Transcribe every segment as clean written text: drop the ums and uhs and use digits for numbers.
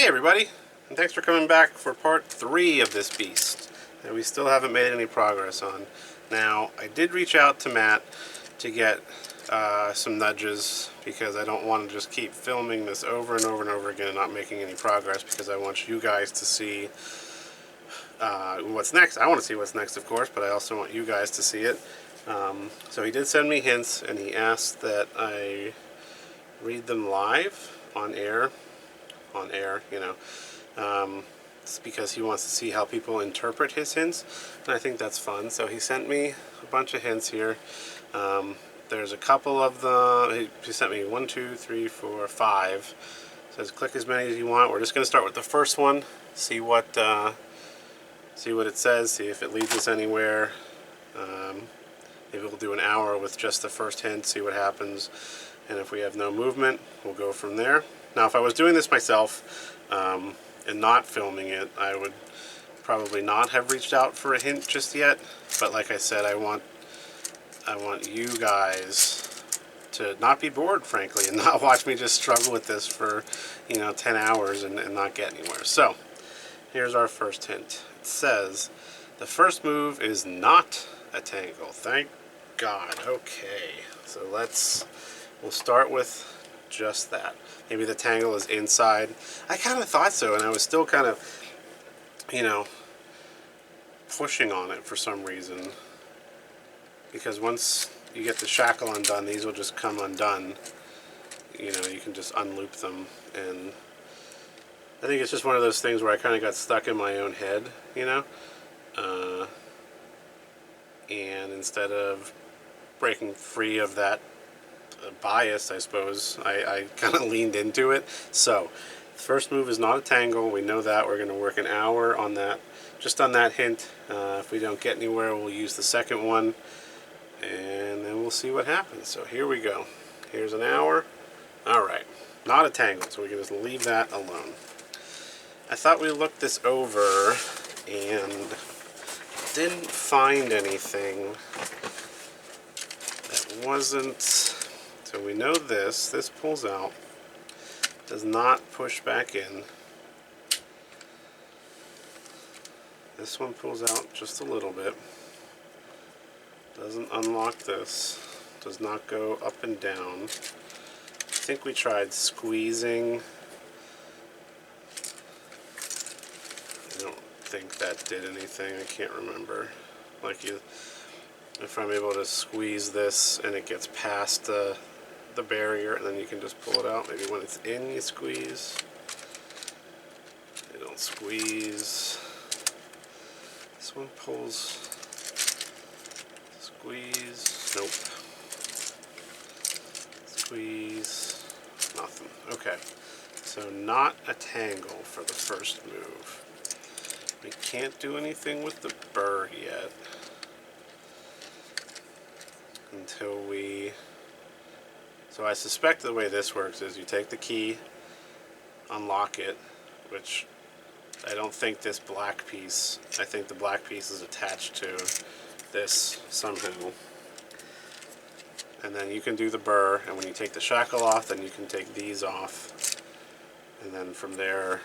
Hey everybody, and thanks for coming back for part 3 of this beast that we still haven't made any progress on. Now, I did reach out to Matt to get some nudges because I don't want to just keep filming this over and over and over again and not making any progress, because I want you guys to see what's next. I want to see what's next, of course, but I also want you guys to see it. So he did send me hints, and he asked that I read them live on air, you know. It's because he wants to see how people interpret his hints, and I think that's fun. So he sent me a bunch of hints here. There's a couple of the, he sent me 1, 2, 3, 4, 5. Says click as many as you want. We're just going to start with the first one, see what it says, see if it leads us anywhere. Maybe we'll do an hour with just the first hint, see what happens, and if we have no movement, we'll go from there. Now, if I was doing this myself and not filming it, I would probably not have reached out for a hint just yet. But like I said, I want you guys to not be bored, frankly, and not watch me just struggle with this for 10 hours and not get anywhere. So here's our first hint. It says the first move is not a tangle. Thank God. Okay, so we'll start with just that. Maybe the tangle is inside. I kind of thought so, and I was still kind of, pushing on it for some reason. Because once you get the shackle undone, these will just come undone. You can just unloop them, and I think it's just one of those things where I kind of got stuck in my own head, and instead of breaking free of that bias, I suppose, I kind of leaned into it. So the first move is not a tangle. We know that. We're going to work an hour on that, just on that hint. If we don't get anywhere, we'll use the second one, and then we'll see what happens. So here we go. Here's an hour. Alright, not a tangle, so we can just leave that alone. I thought we looked this over and didn't find anything that wasn't. So we know this pulls out, does not push back in. This one pulls out just a little bit, doesn't unlock this, does not go up and down. I think we tried squeezing. I don't think that did anything, I can't remember. If I'm able to squeeze this and it gets past the barrier, and then you can just pull it out. Maybe when it's in, you squeeze. You don't squeeze. This one pulls. Squeeze. Nope. Squeeze. Nothing. Okay. So not a tangle for the first move. We can't do anything with the burr yet until we... So I suspect the way this works is you take the key, unlock it, which I don't think this black piece, I think the black piece is attached to this somehow. And then you can do the burr, and when you take the shackle off, then you can take these off. And then from there,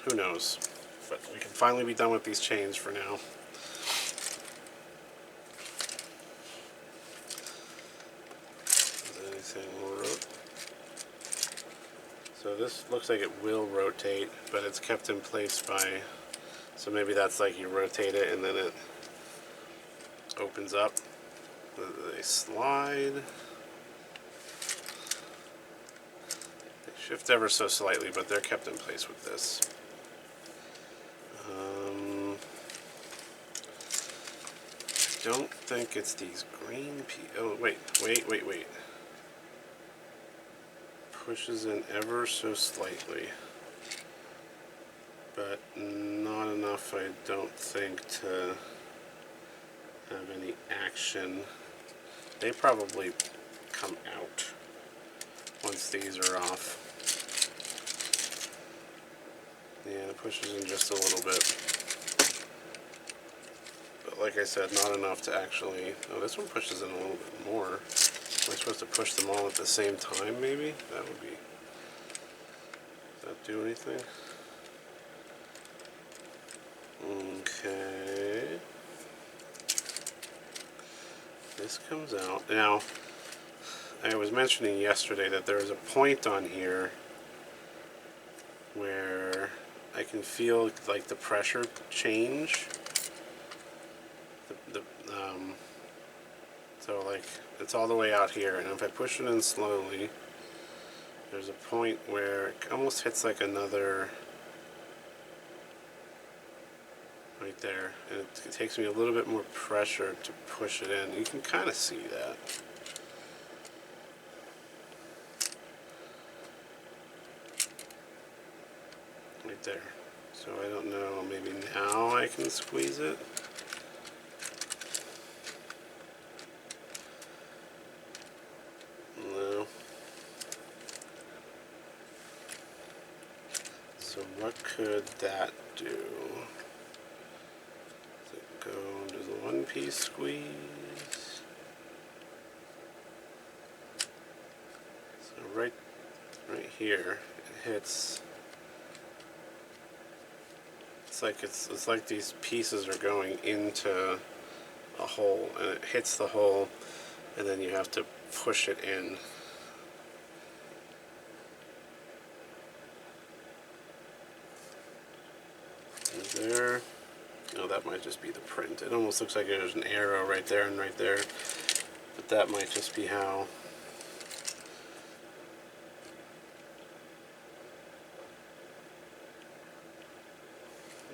who knows. But we can finally be done with these chains for now. So this looks like it will rotate, but it's kept in place by, so maybe that's like you rotate it and then it opens up. They slide. They shift ever so slightly, but they're kept in place with this. I don't think it's these green pieces. Oh, wait. Pushes in ever so slightly, but not enough, I don't think, to have any action. They probably come out once these are off. Yeah, it pushes in just a little bit. But like I said, not enough to actually... Oh, this one pushes in a little bit more. Am I supposed to push them all at the same time, maybe? That would be that do anything? Okay. This comes out. Now, I was mentioning yesterday that there is a point on here where I can feel like the pressure change. So like it's all the way out here, and if I push it in slowly, there's a point where it almost hits like another right there, and it takes me a little bit more pressure to push it in. You can kind of see that. Right there. So I don't know, maybe now I can squeeze it. No. So what could that do? Does it go, does a one-piece squeeze? So right here, it hits. It's like these pieces are going into a hole, and it hits the hole, and then you have to push it in. Is there? No, that might just be the print. It almost looks like there's an arrow right there and right there, but that might just be how.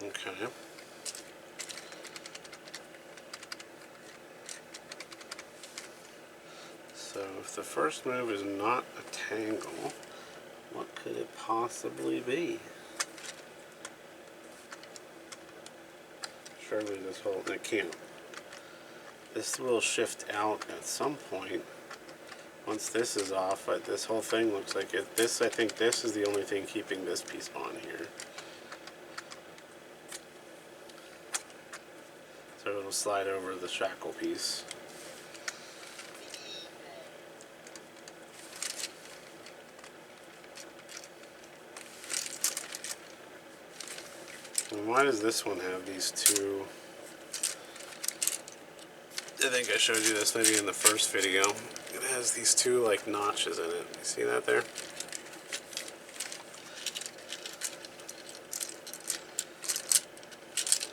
Okay. So if the first move is not a tangle, what could it possibly be? Surely this whole, it can't. This will shift out at some point. Once this is off, this whole thing looks like it. I think this is the only thing keeping this piece on here. So it'll slide over the shackle piece. And why does this one have these two? I think I showed you this maybe in the first video. It has these two like notches in it. You see that there?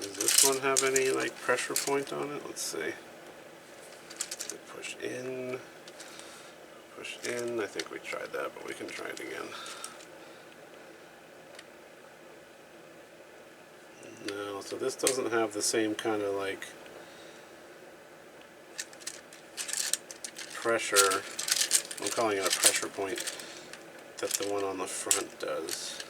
Does this one have any like pressure point on it? Let's see. Push in. Push in. I think we tried that, but we can try it again. No, so this doesn't have the same kind of like pressure, I'm calling it a pressure point, that the one on the front does.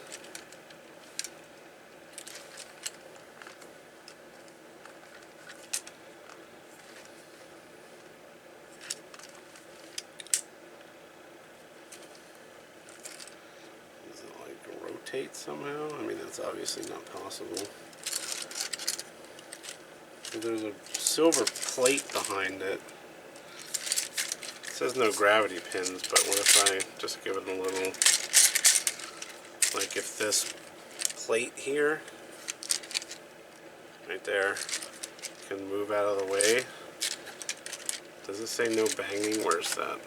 Does it like rotate somehow? I mean, that's obviously not possible. So there's a silver plate behind it. It says no gravity pins, but what if I just give it a little, like if this plate here, right there, can move out of the way. Does it say no banging? Where's that?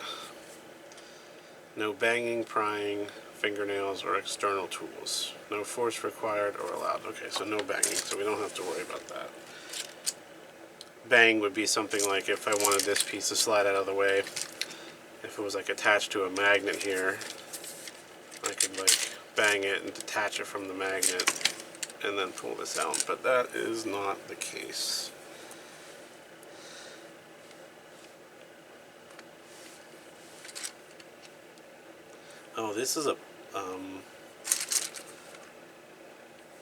No banging, prying, fingernails, or external tools. No force required or allowed. Okay, so no banging, so we don't have to worry about that. Bang would be something like if I wanted this piece to slide out of the way. If it was like attached to a magnet here, I could like bang it and detach it from the magnet and then pull this out, but that is not the case. Oh, this is a,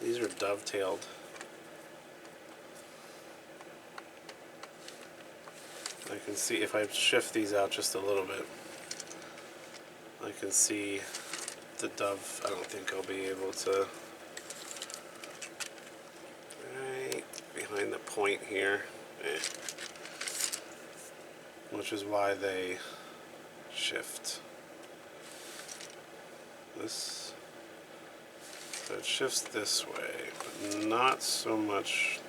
these are dovetailed. I can see, if I shift these out just a little bit, I can see the dove. I don't think I'll be able to, right behind the point here, which is why they shift. This So it shifts this way, but not so much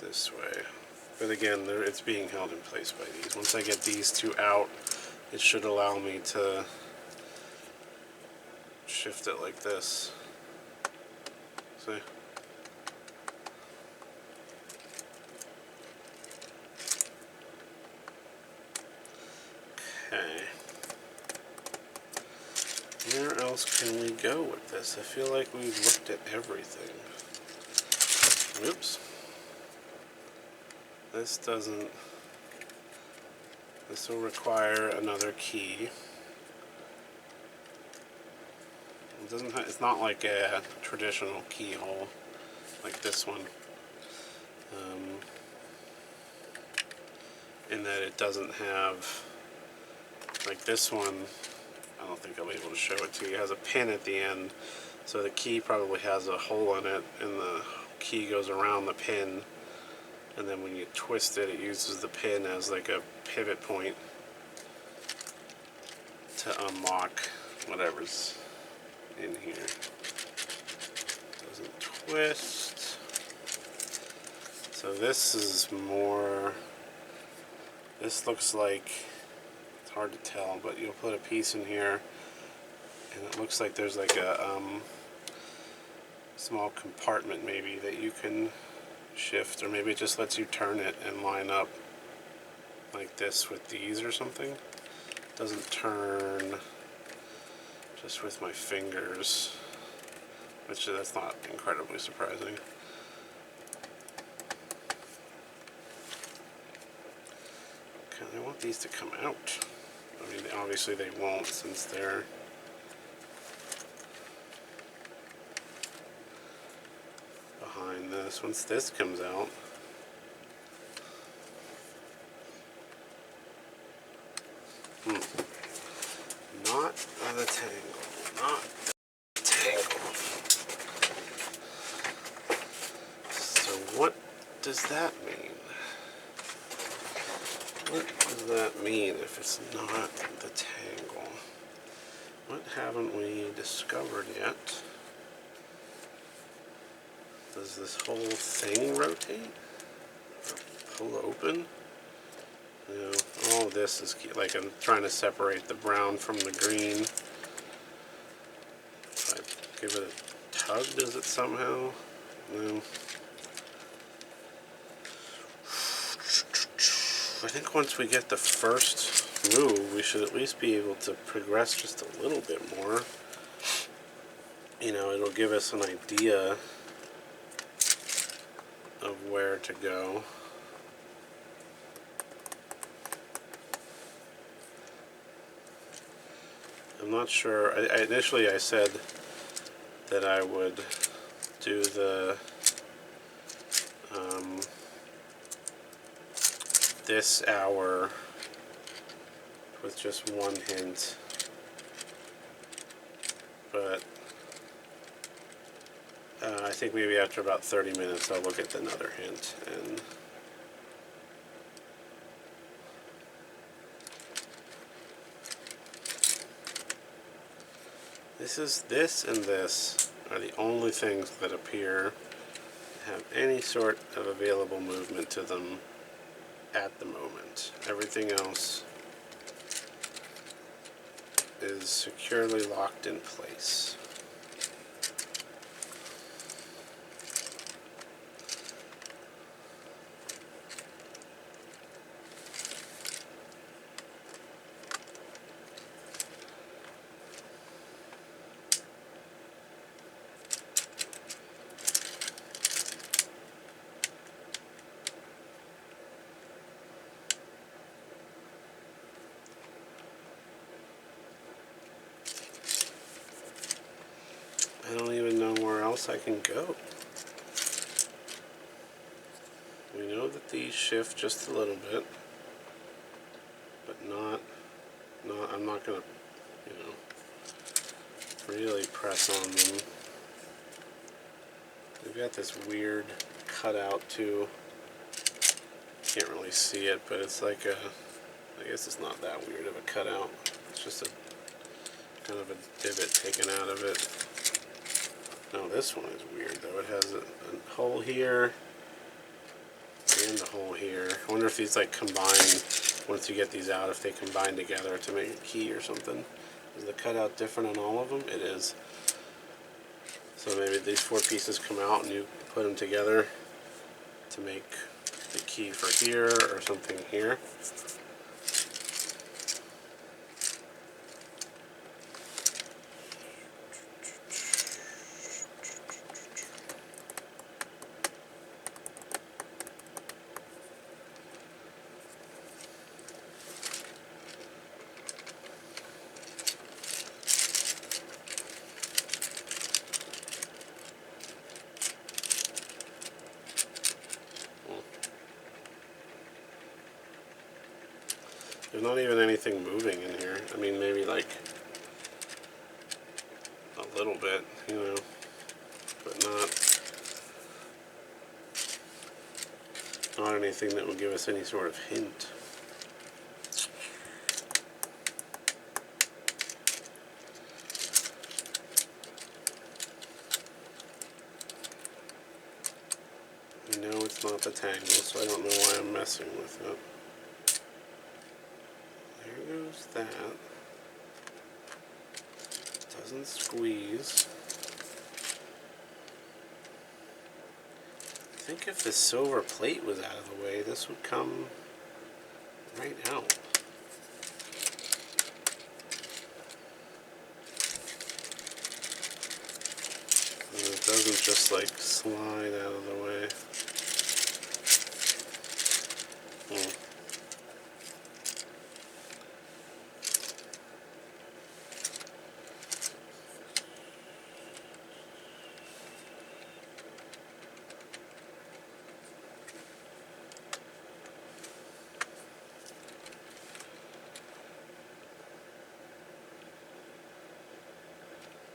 this way. But again, it's being held in place by these. Once I get these two out, it should allow me to shift it like this. See? Okay. Where else can we go with this? I feel like we've looked at everything. Oops. This doesn't... This will require another key. It doesn't. It's not like a traditional keyhole like this one, in that it doesn't have, like this one. I don't think I'll be able to show it to you. It has a pin at the end, so the key probably has a hole in it, and the key goes around the pin, and then when you twist it, it uses the pin as like a pivot point to unlock whatever's in here. Doesn't twist. So this is more, this looks like, it's hard to tell, but you'll put a piece in here and it looks like there's like a small compartment maybe that you can shift, or maybe it just lets you turn it and line up like this with these or something. Doesn't turn just with my fingers, which that's not incredibly surprising. Okay, I want these to come out. I mean, obviously they won't since they're behind this. Once this comes out, not the tangle, not the tangle. So what does that mean? What does that mean if it's not the tangle? What haven't we discovered yet? Does this whole thing rotate? Or pull open? You know, all this is key. Like I'm trying to separate the brown from the green. If I give it a tug, does it somehow? No. I think once we get the first move, we should at least be able to progress just a little bit more. You know, it'll give us an idea of where to go. I'm not sure. Initially I said that I would do the this hour with just one hint, but I think maybe after about 30 minutes I'll look at another hint. And this and this are the only things that appear to have any sort of available movement to them at the moment. Everything else is securely locked in place. I don't even know where else I can go. We know that these shift just a little bit, but not I'm not gonna, you know, really press on them. We've got this weird cutout too. Can't really see it, but it's like I guess it's not that weird of a cutout. It's just a kind of a divot taken out of it. No, this one is weird though. It has a hole here and a hole here. I wonder if these like combine, once you get these out, if they combine together to make a key or something. Is the cutout different on all of them? It is. So maybe these 4 pieces come out and you put them together to make the key for here or something here. There's not even anything moving in here. I mean, maybe like a little bit, you know, but not anything that would give us any sort of hint. I know it's not the tangle, so I don't know why I'm messing with it. There goes that. Doesn't squeeze. I think if the silver plate was out of the way, this would come right out. And it doesn't just like slide out of the way.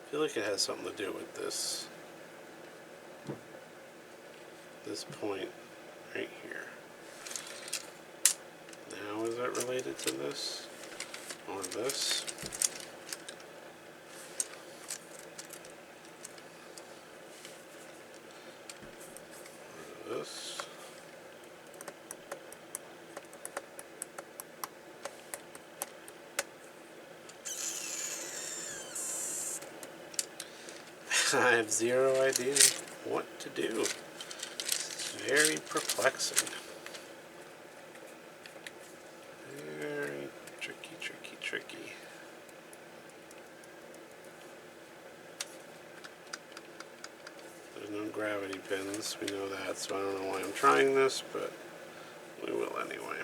I feel like it has something to do with this point right here. Now is that related to this or this? Or this? I have zero idea what to do. It's very perplexing. Very tricky, tricky, tricky. There's no gravity pins, we know that, so I don't know why I'm trying this, but we will anyway.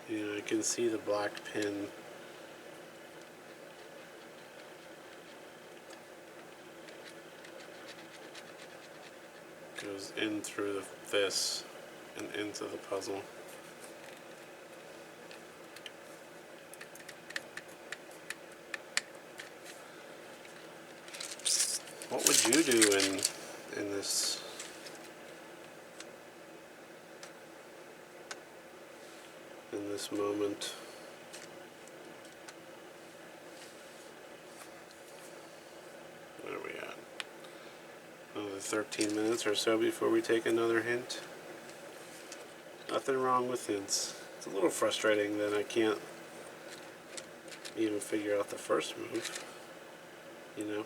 You know, I can see the black pin goes in through this and into the puzzle. What would you do in this? In this moment? Where are we at? Another 13 minutes or so before we take another hint. Nothing wrong with hints. It's a little frustrating that I can't even figure out the first move, you know?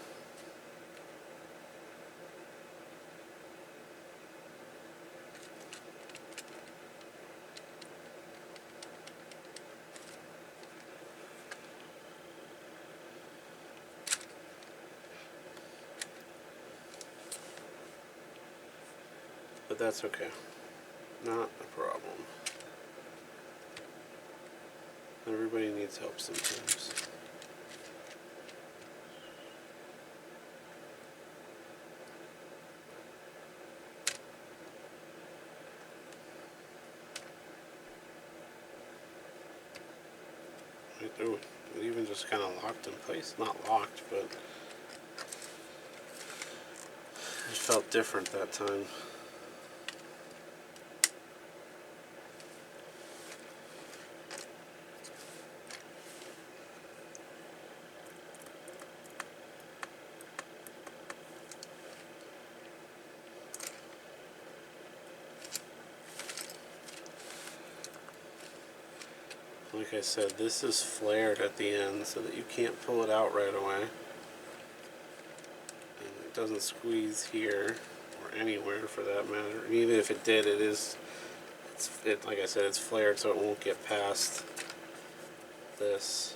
But that's okay. Not a problem. Everybody needs help sometimes. It even just kind of locked in place. Not locked, but it felt different that time. Like I said, this is flared at the end so that you can't pull it out right away. And it doesn't squeeze here or anywhere for that matter. And even if it did, like I said, it's flared so it won't get past this.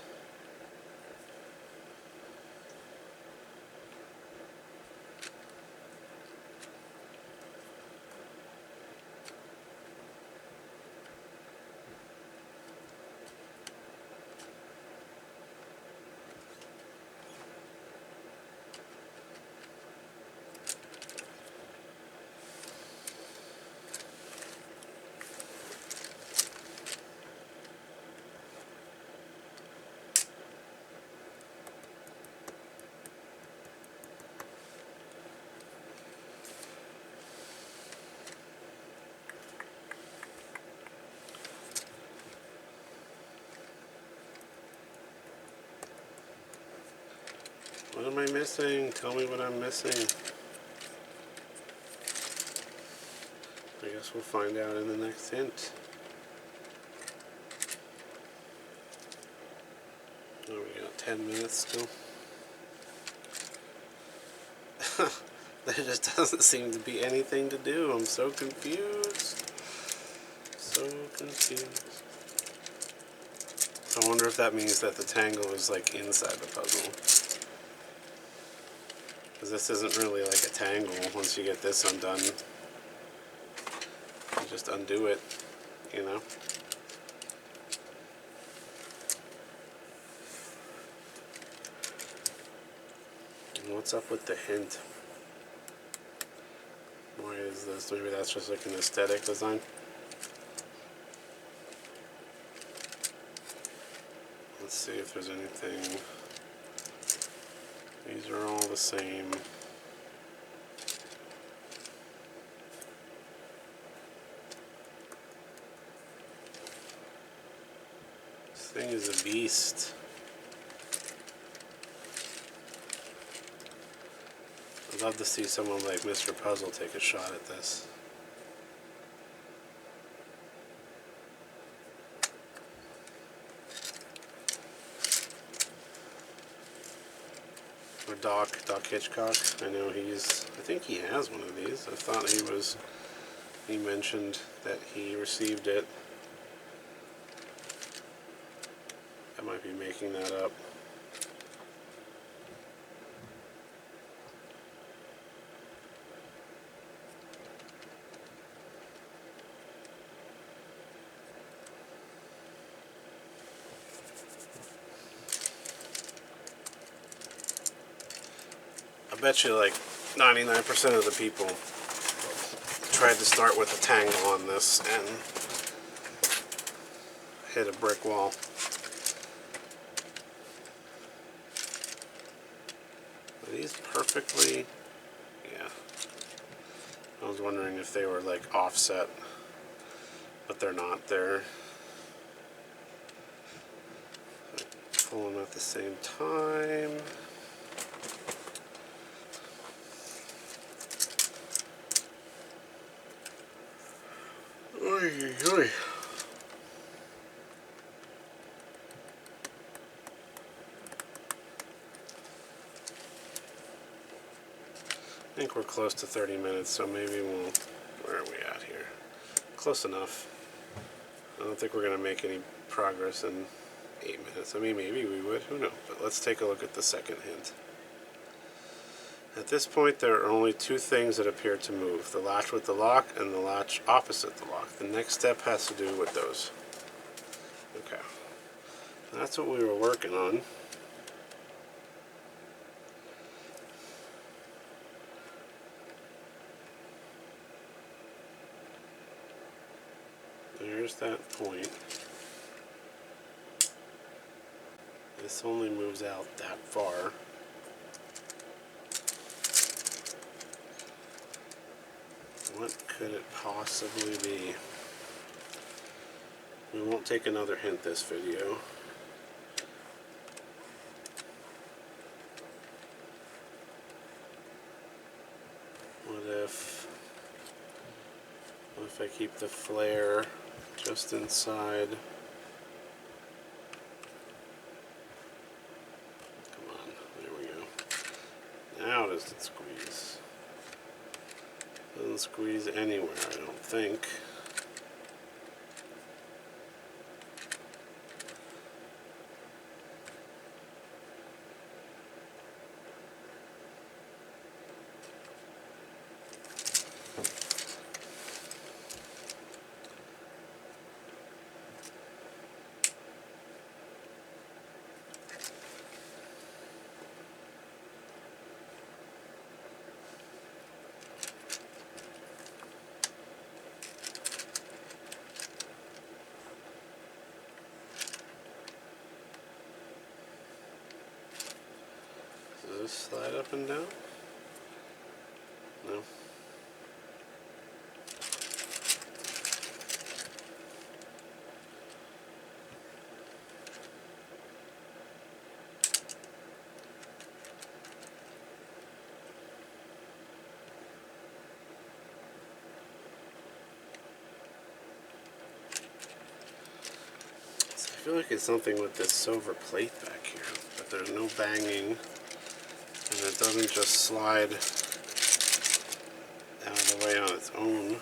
What am I missing? Tell me what I'm missing. I guess we'll find out in the next hint. Oh, we got 10 minutes still. There just doesn't seem to be anything to do. I'm so confused. So confused. I wonder if that means that the tangle is like inside the puzzle. Because this isn't really like a tangle. Once you get this undone, you just undo it, you know? And what's up with the hint? Why is this? Maybe that's just like an aesthetic design. Let's see if there's anything. These are all the same. This thing is a beast. I'd love to see someone like Mr. Puzzle take a shot at this. Or Doc Hitchcock. I know I think he has one of these. I thought he mentioned that he received it. I might be making that up. I bet you like 99% of the people tried to start with a tangle on this and hit a brick wall. Are these perfectly? Yeah. I was wondering if they were like offset, but they're not. They're pull them at the same time. Oy, oy. I think we're close to 30 minutes, so maybe we'll... Where are we at here? Close enough. I don't think we're going to make any progress in 8 minutes. I mean, maybe we would. Who knows? But let's take a look at the second hint. At this point, there are only two things that appear to move. The latch with the lock and the latch opposite the lock. The next step has to do with those. Okay. That's what we were working on. There's that point. This only moves out that far. What could it possibly be? We won't take another hint this video. What if I keep the flare just inside does it squeeze? Doesn't squeeze anywhere, I don't think. Does this slide up and down? No. I feel like it's something with this silver plate back here, but there's no banging, and it doesn't just slide out of the way on its own.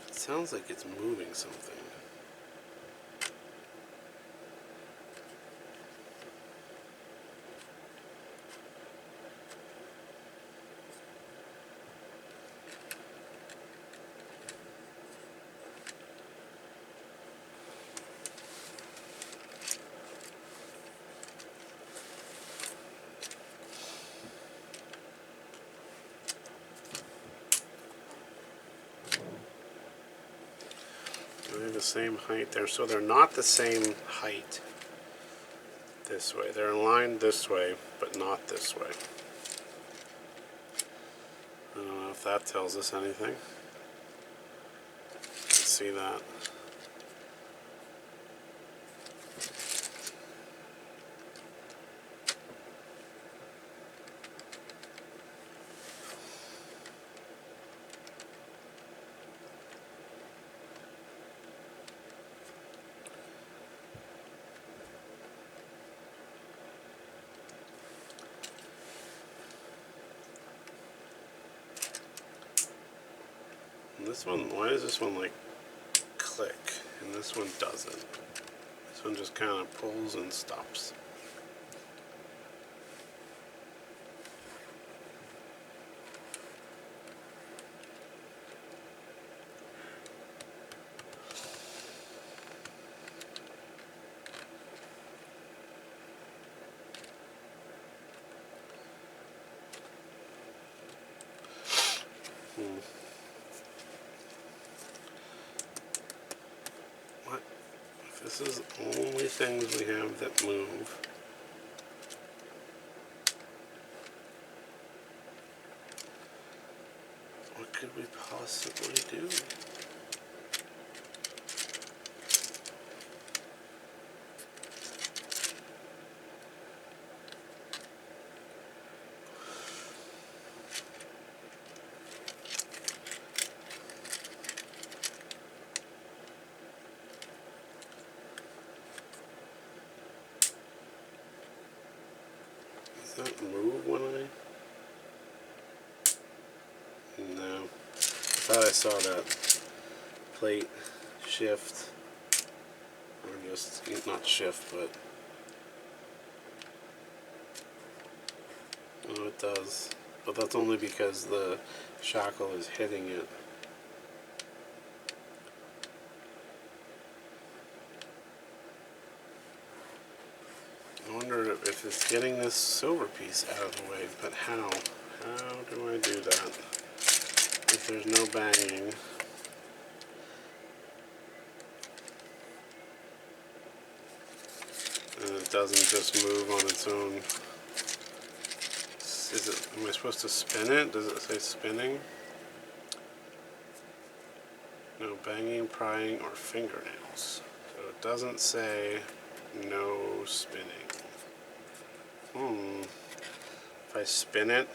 It sounds like it's moving something. They're the same height there, so they're not the same height this way. They're aligned this way, but not this way. I don't know if that tells us anything. Let's see that. This one, why does this one like click and this one doesn't? This one just kind of pulls and stops. What? If this is the only things we have that move, what could we possibly do? Does that move when I... No. I thought I saw that plate shift, or just, not shift, but... Oh, it does. But that's only because the shackle is hitting it. life is getting this silver piece out of the way, but how? How do I do that? If there's no banging. And it doesn't just move on its own. Am I supposed to spin it? Does it say spinning? No banging, prying, or fingernails. So it doesn't say no spinning. If I spin it,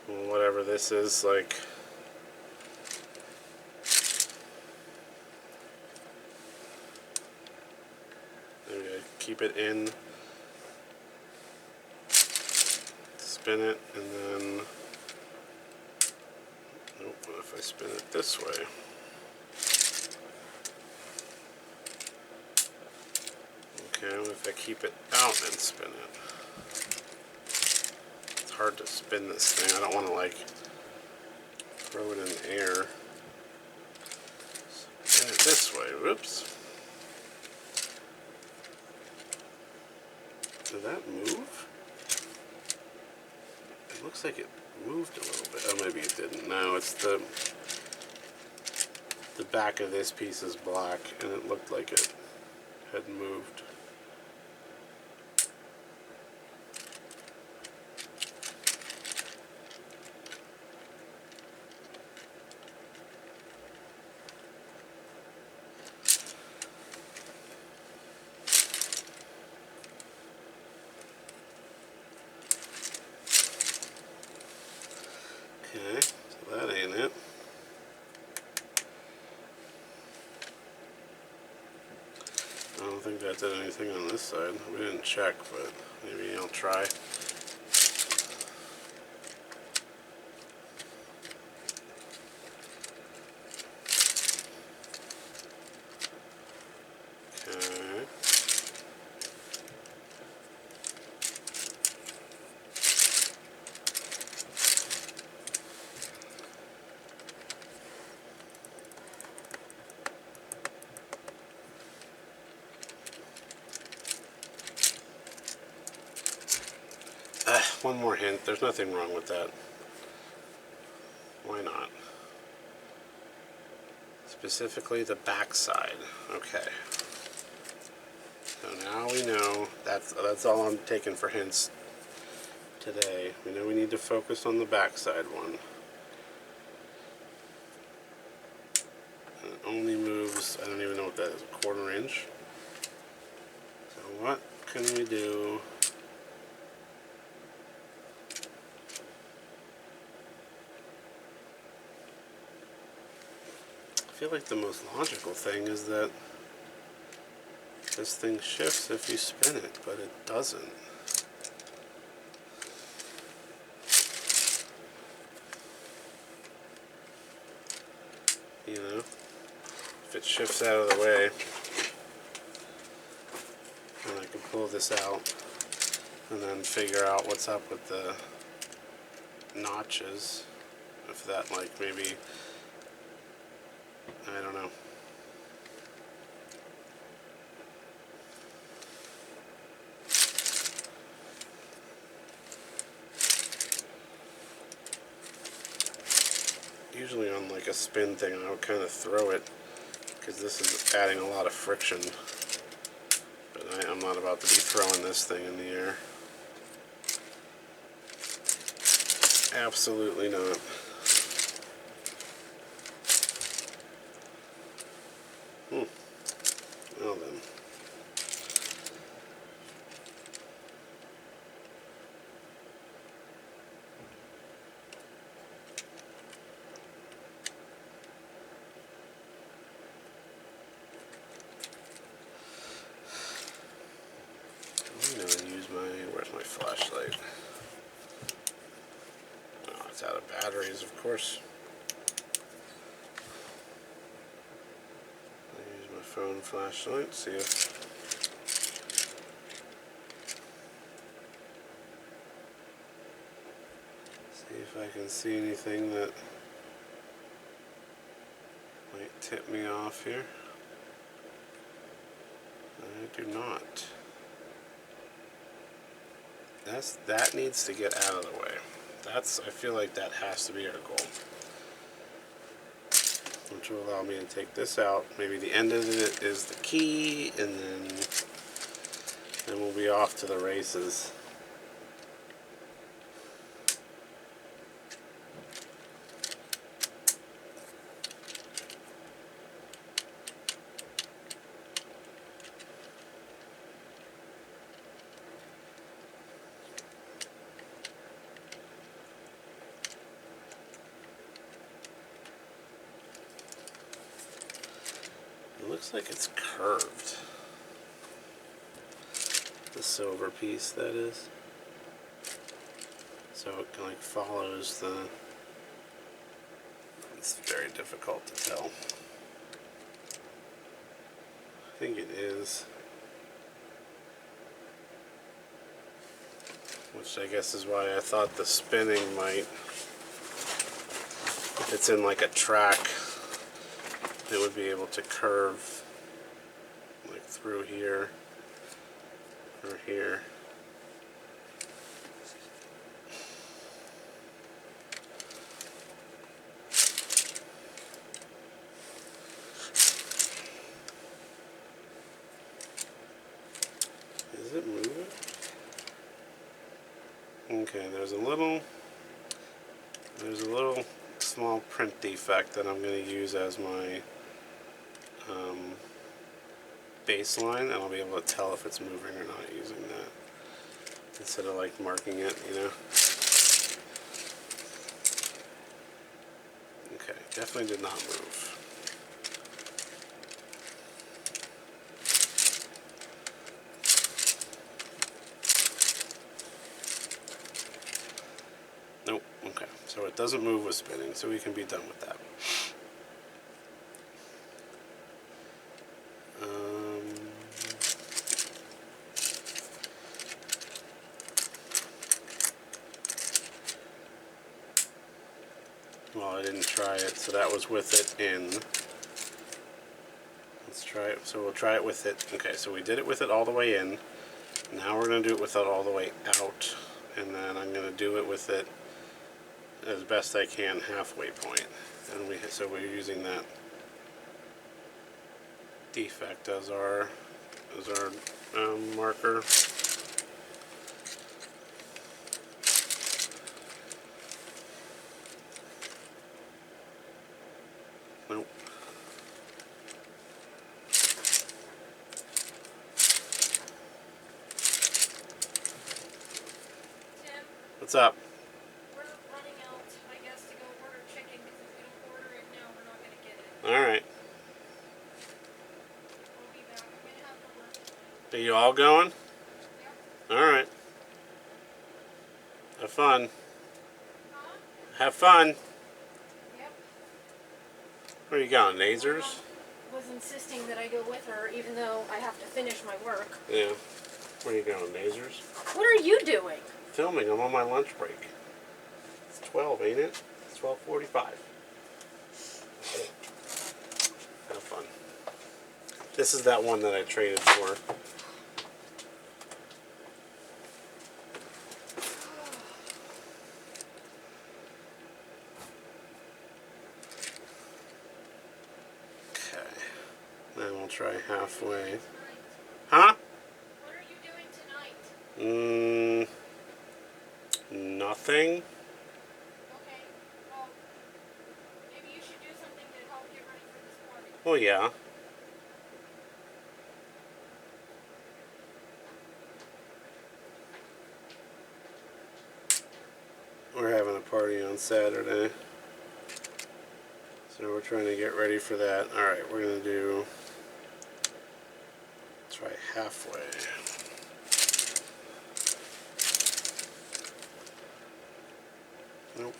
well, whatever this is, like, maybe I keep it in, spin it, and then, nope, what if I spin it this way? Okay, what if I keep it out and spin it? It's hard to spin this thing. I don't want to, like, throw it in the air. Spin it this way. Whoops. Did that move? It looks like it moved a little bit. Oh, maybe it didn't. No, it's the back of this piece is black, and it looked like it had moved. Okay, so that ain't it. I don't think that did anything on this side. We didn't check, but maybe I'll try. Okay. One more hint. There's nothing wrong with that. Why not? Specifically the back side. Okay. So now we know that's all I'm taking for hints today. We know we need to focus on the back side one. And it only moves, I don't even know what that is, a 1/4 inch. So what can we do? I feel like the most logical thing is that this thing shifts if you spin it, but it doesn't. You know, if it shifts out of the way, then I can pull this out and then figure out what's up with the notches. If that, like, maybe, I don't know. Usually on like a spin thing I would kind of throw it because this is adding a lot of friction, but I'm not about to be throwing this thing in the air. Absolutely not. Well then. I'm gonna use where's my flashlight? Oh, it's out of batteries, of course. I use my phone flashlight, see if I can see anything that might tip me off here. I do not. that needs to get out of the way. I feel like that has to be our goal. Which will allow me to take this out. Maybe the end of it is the key, and then we'll be off to the races. It looks like it's curved. The silver piece, that is. So it like follows the... It's very difficult to tell. I think it is. Which I guess is why I thought the spinning might... If it's in like a track, it would be able to curve like through here or here. Is it moving? Okay, there's a little small print defect that I'm going to use as my baseline, and I'll be able to tell if it's moving or not using that instead of like marking it, you know. Okay, definitely did not move. Nope. Okay, so it doesn't move with spinning, so we can be done with that. Well, I didn't try it, so that was with it in. Let's try it. So we'll try it with it. Okay, so we did it with it all the way in. Now we're going to do it with it all the way out, and then I'm going to do it with it as best I can halfway point. And so we're using that defect as our marker. Nope. Tim, What's up? we're running out, I guess, to go order chicken, because if we don't order it now, we're not going to get it. Alright. I'll be back. I'm going to have to work. Are you all going? Yep. Alright. Have fun. Huh? Have fun. Yep. Where are you going? Lasers? Was insisting that I go with her, even though I have to finish my work. Yeah. Where are you going? Lasers? What are you doing? Filming. I'm on my lunch break. It's 12, ain't it? It's 12:45. Have fun. This is that one that I traded for. Okay. Then we'll try halfway. Huh? What are you doing tonight? Nothing. Okay. Well, maybe you should do something to help get ready for this party. Well, yeah. We're having a party on Saturday. So we're trying to get ready for that. Alright, we're going to try halfway. Nope.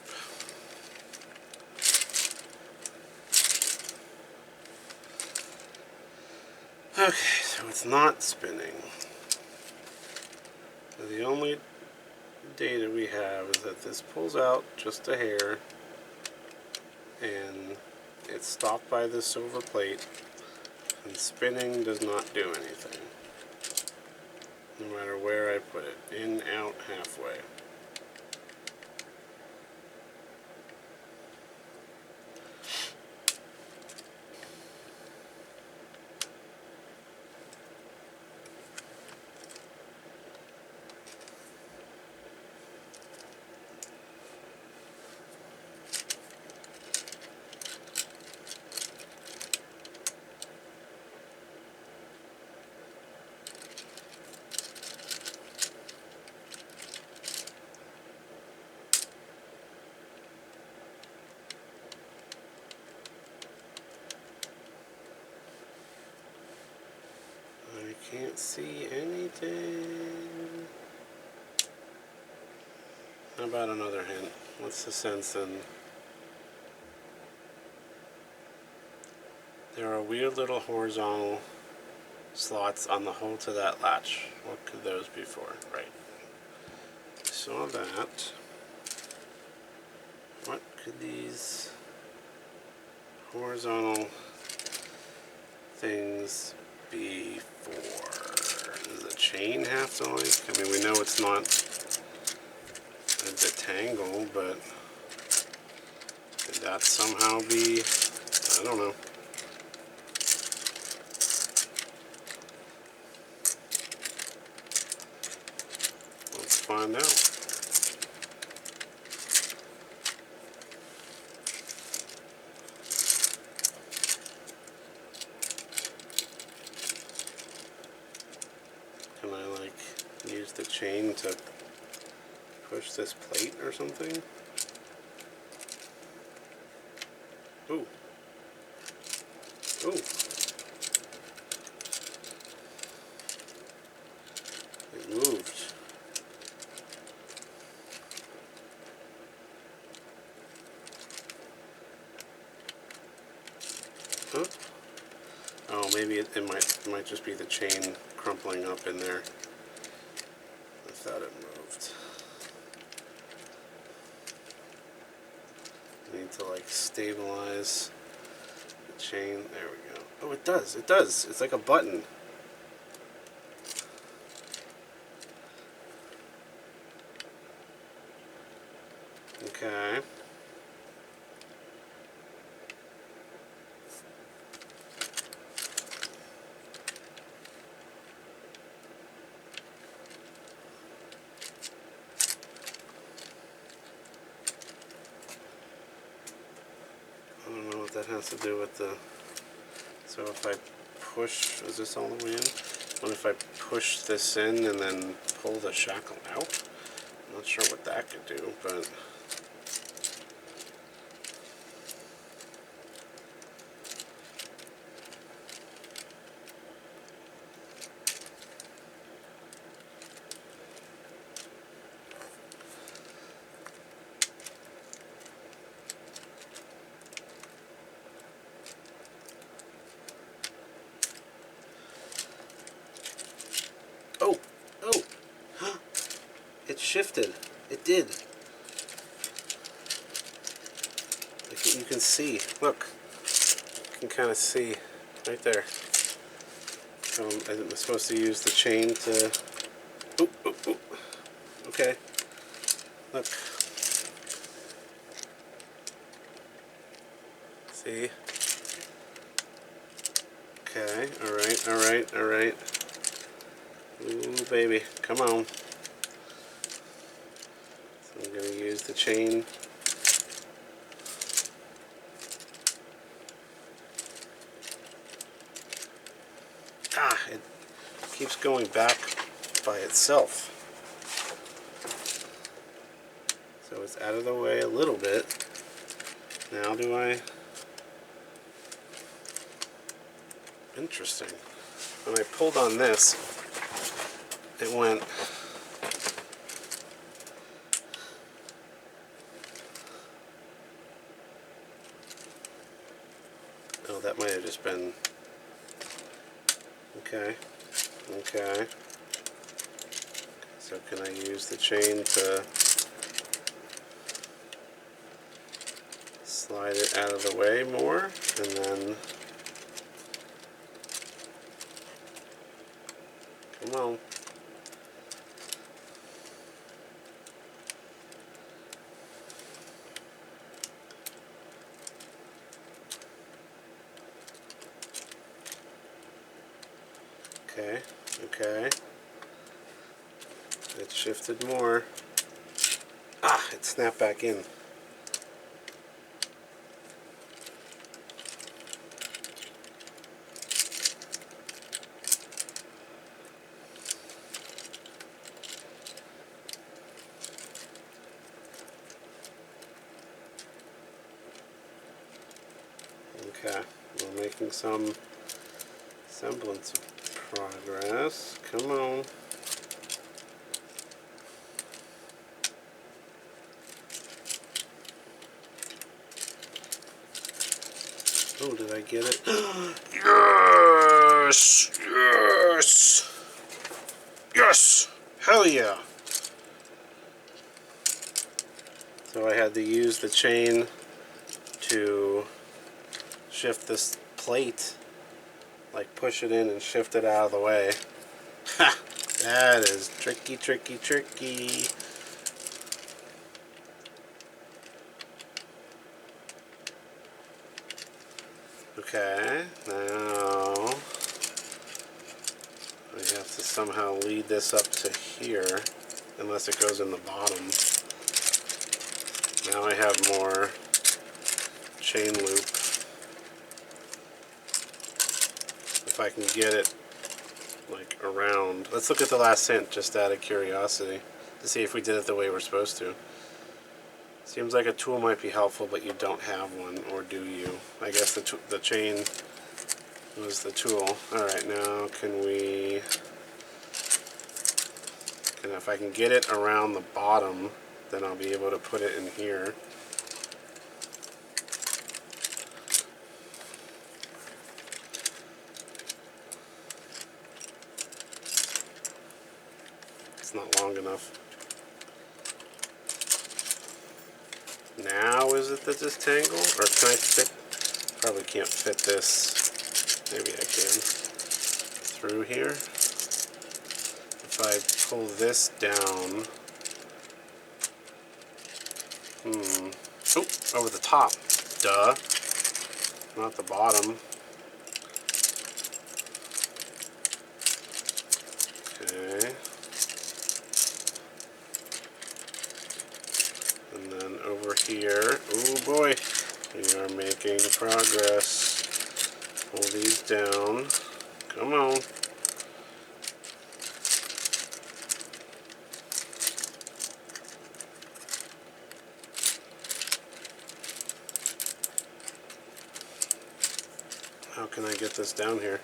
Okay, so it's not spinning. So the only data we have is that this pulls out just a hair, and it's stopped by this silver plate, and spinning does not do anything. no matter where I put it. In, out, halfway. I can't see anything. How about another hint? What's the sense in? There are weird little horizontal slots on the hole to that latch. What could those be for? Right. Saw that. What could these horizontal things be for? Does the chain have to like? I mean, we know it's not a detangle, but could that somehow be? I don't know. Let's find out. Can I like use the chain to push this plate or something? Ooh. Ooh. It moved. Huh? Oh, maybe it might just be the chain crumpling up in there. I thought it moved. I need to like stabilize the chain. There we go. Oh, it does. It does. It's like a button. Okay. I don't know what that has to do with the... So if I push... Is this all the way in? What if I push this in and then pull the shackle out? I'm not sure what that could do, but... Oh! Oh! It shifted. It did. Like you can see. Look. You can kind of see right there. So I'm supposed to use the chain to... Oop, oop, oop. Okay. Look. See? Okay. Alright, alright, alright. Ooh, baby. Come on. So I'm going to use the chain. Ah, it keeps going back by itself. So it's out of the way a little bit. Now do I... Interesting. When I pulled on this, it went... Oh, that might have just been... Okay. Okay. So can I use the chain to slide it out of the way more? And then... Come on. Okay, okay. It shifted more. Ah, it snapped back in. Okay, we're making some semblance of progress. Come on. Oh, did I get it? Yes! Yes! Yes! Hell yeah! So I had to use the chain to shift this plate, like push it in and shift it out of the way. Ha! That is tricky, tricky, tricky. Okay, now I have to somehow lead this up to here, unless it goes in the bottom. Now I have more chain loop. If I can get it like around. Let's look at the last cent just out of curiosity to see if we did it the way we're supposed to. Seems like a tool might be helpful, but you don't have one, or do you? I guess the chain was the tool. Alright, now if I can get it around the bottom, then I'll be able to put it in here. It's not long enough. Now is it the disentangle? Or can I fit? Probably can't fit this. Maybe I can. Through here. If I pull this down. Oh, over the top. Duh. Not the bottom. Okay. And then over here. Oh boy. We are making progress. Pull these down. Come on. How can I get this down here?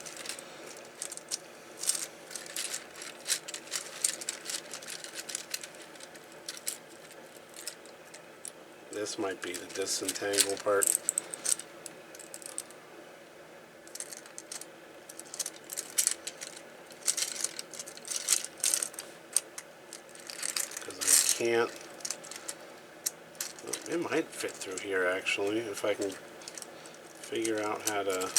This might be the disentangle part. Because I can't. It might fit through here actually, if I can figure out how to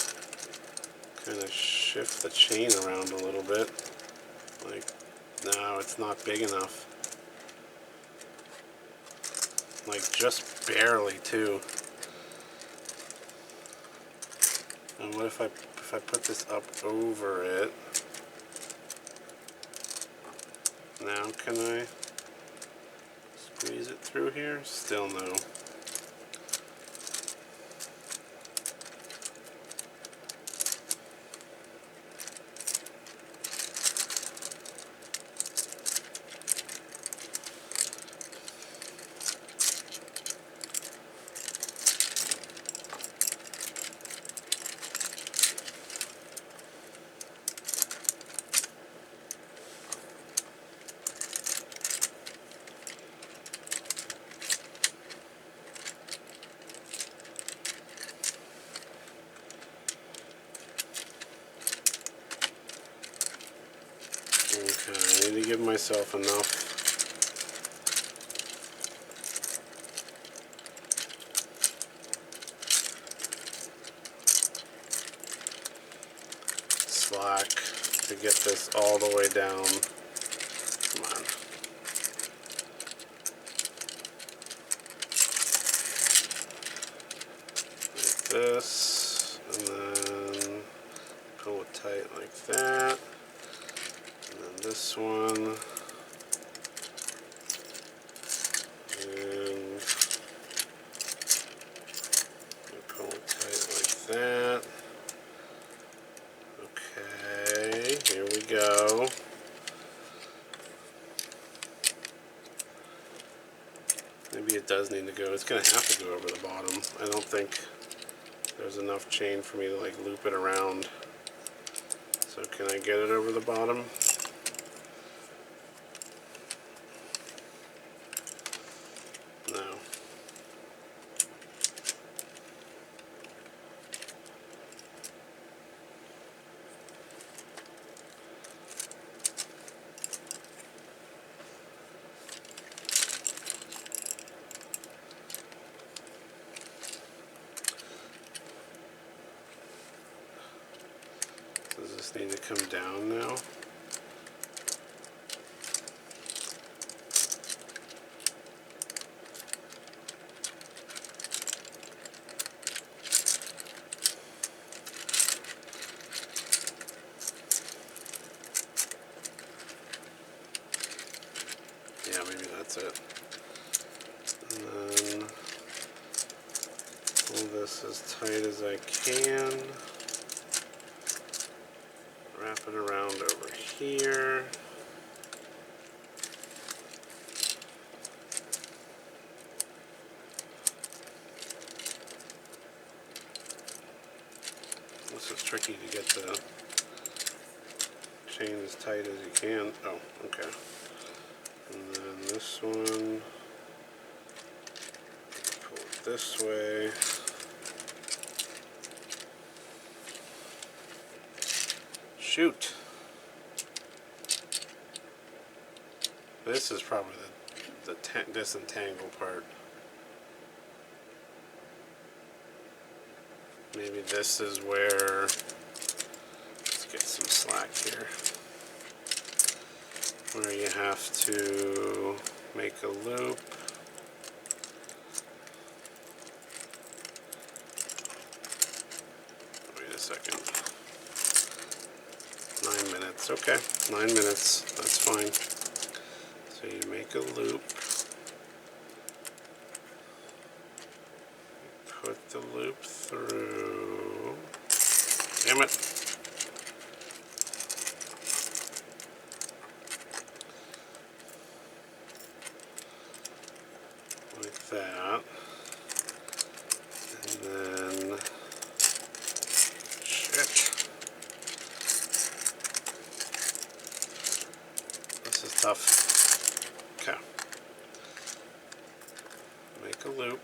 kind of shift the chain around a little bit. Like, no, it's not big enough. Like, just barely too. And what if I put this up over it? Now can I squeeze it through here? Still no. Okay, I need to give myself enough slack to get this all the way down. Come on. Like this, and then pull it tight like that. this one. And pull it tight like that. Okay, here we go. Maybe it does need to go. It's going to have to go over the bottom. I don't think there's enough chain for me to like loop it around. So can I get it over the bottom? No. Does this need to come down now? Yeah, maybe that's it. And then pull this as tight as I can. Wrap it around over here. This is tricky to get the chain as tight as you can. Oh, okay. And then this one, pull it this way. Shoot. This is probably the disentangle part. Maybe this is where, let's get some slack here, where you have to make a loop. Wait a second. 9 minutes, okay, 9 minutes, that's fine. So you make a loop, put the loop through, damn it. Like that, and then, shit. This is tough. Okay. Make a loop.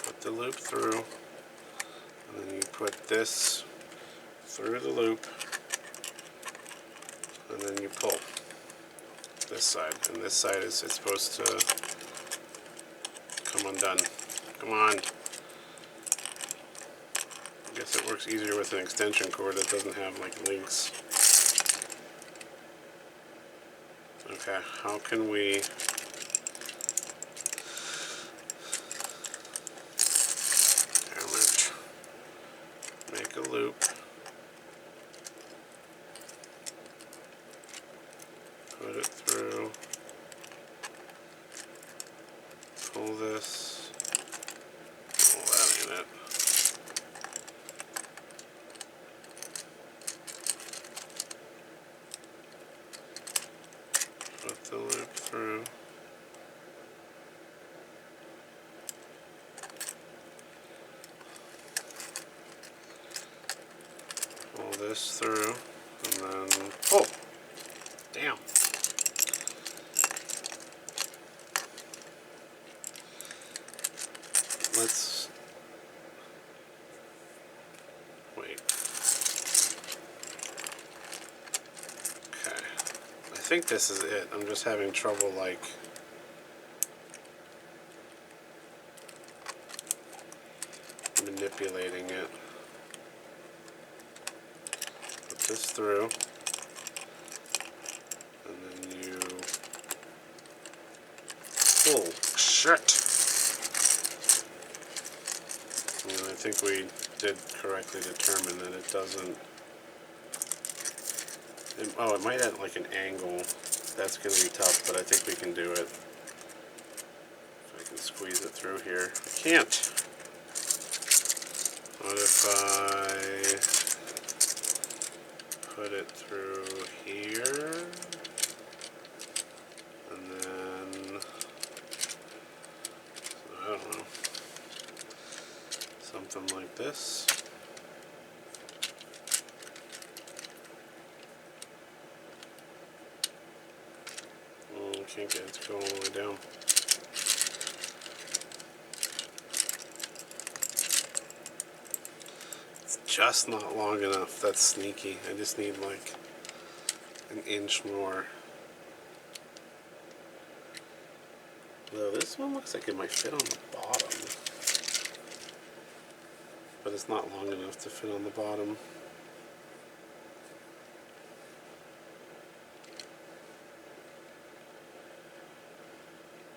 Put the loop through. And then you put this through the loop. And then you pull this side. And this side is it's supposed to come undone. Come on. I guess it works easier with an extension cord that doesn't have like links. Okay, how can we make a loop, put it through, pull this, pull that in it. Put the loop through. Pull this through, and then pull. Damn. Let's wait. Okay. I think this is it. I'm just having trouble like manipulating it. Put this through, and then you pull. Shit! And I think we did correctly determine that it doesn't Oh, it might at like an angle. That's going to be tough, but I think we can do it. If I can squeeze it through here. I can't. What if I put it through here? And then, I don't know, something like this. Can't get it to go all the way down. It's just not long enough. That's sneaky. I just need like an inch more. Though this one looks like it might fit on the bottom. But it's not long enough to fit on the bottom.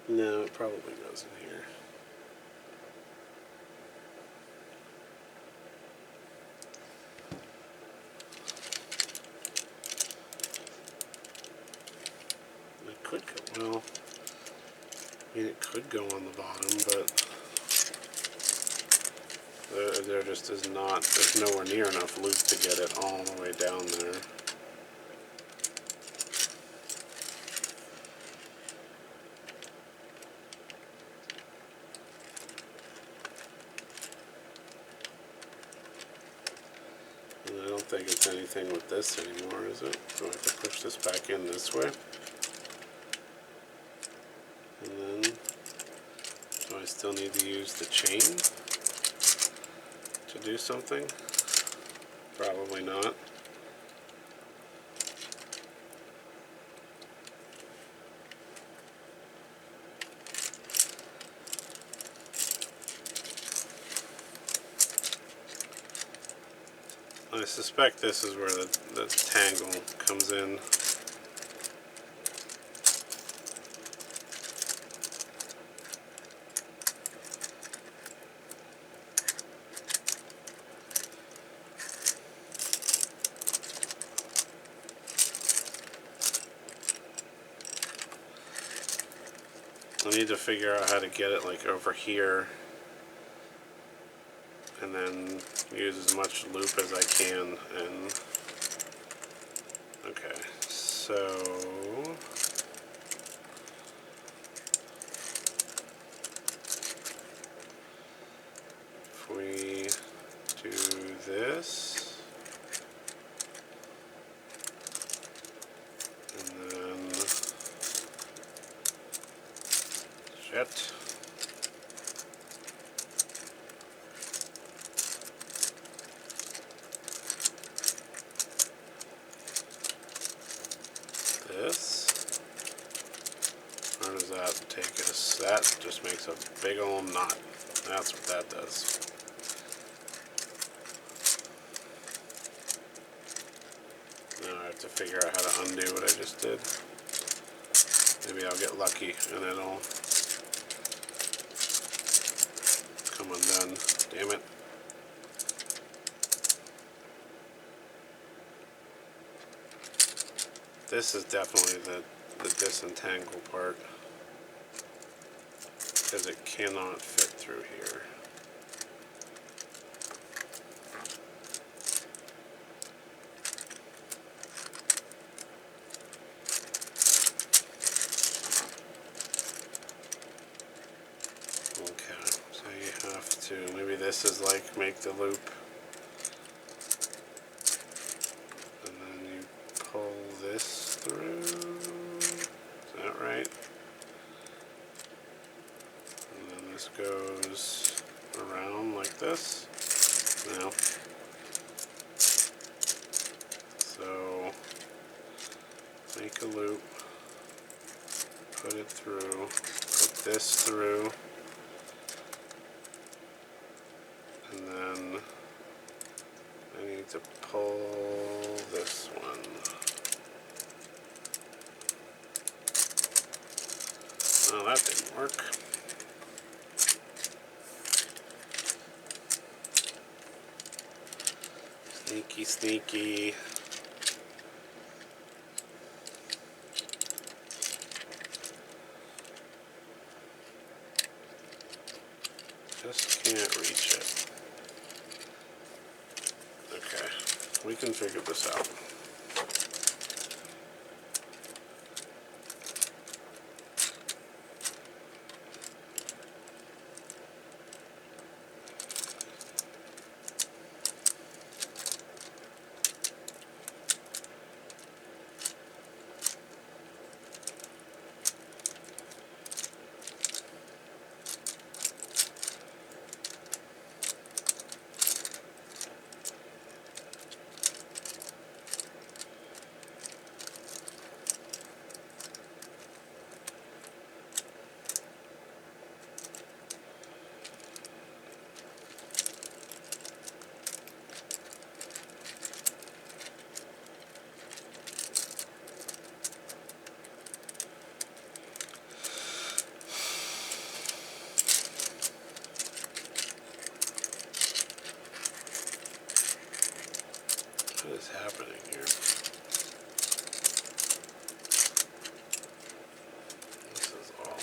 No, it probably goes in here. It could go, well, I mean it could go on the bottom, but there just is not, there's nowhere near enough loop to get it all the way down there. I don't think it's anything with this anymore, is it? Do I have to push this back in this way? And then, do I still need to use the chain to do something? Probably not. I suspect this is where the tangle comes in. I need to figure out how to get it like over here and then use as much loop as I can. And okay, so if we do this and then jet. This. Where does that take us? That just makes a big old knot. That's what that does. Now I have to figure out how to undo what I just did. Maybe I'll get lucky and it'll come undone. Damn it. This is definitely the disentangle part, because it cannot fit through here. Okay, so you have to, maybe this is like make the loop, and then you pull this through. Is that right? And then this goes around like this. No. So make a loop, put it through, put this through, and then I need to pull this one. Oh, that didn't work. Sneaky, sneaky. Just can't reach it. Okay, we can figure this out. What is happening here? This is all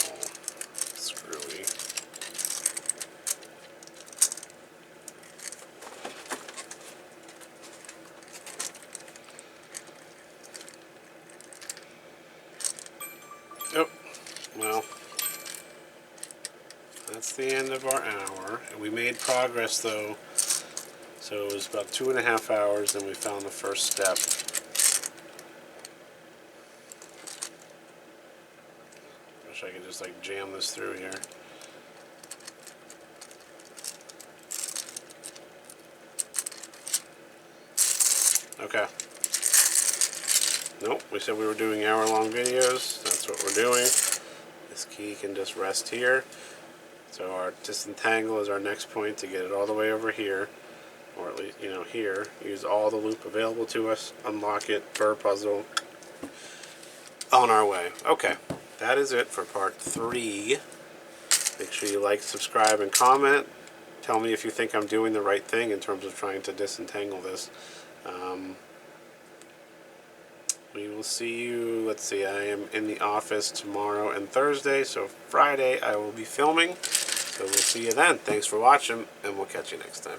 screwy. Oh, well, that's the end of our hour. And we made progress though. So it was about 2.5 hours and we found the first step. Wish I could just like jam this through here. Okay. Nope, we said we were doing hour-long videos. That's what we're doing. This key can just rest here. So our disentangle is our next point to get it all the way over here. Or at least, here. Use all the loop available to us. Unlock it for a puzzle. On our way. Okay, that is it for part 3. Make sure you like, subscribe, and comment. Tell me if you think I'm doing the right thing in terms of trying to disentangle this. We will see you, let's see, I am in the office tomorrow and Thursday, so Friday I will be filming. So we'll see you then. Thanks for watching, and we'll catch you next time.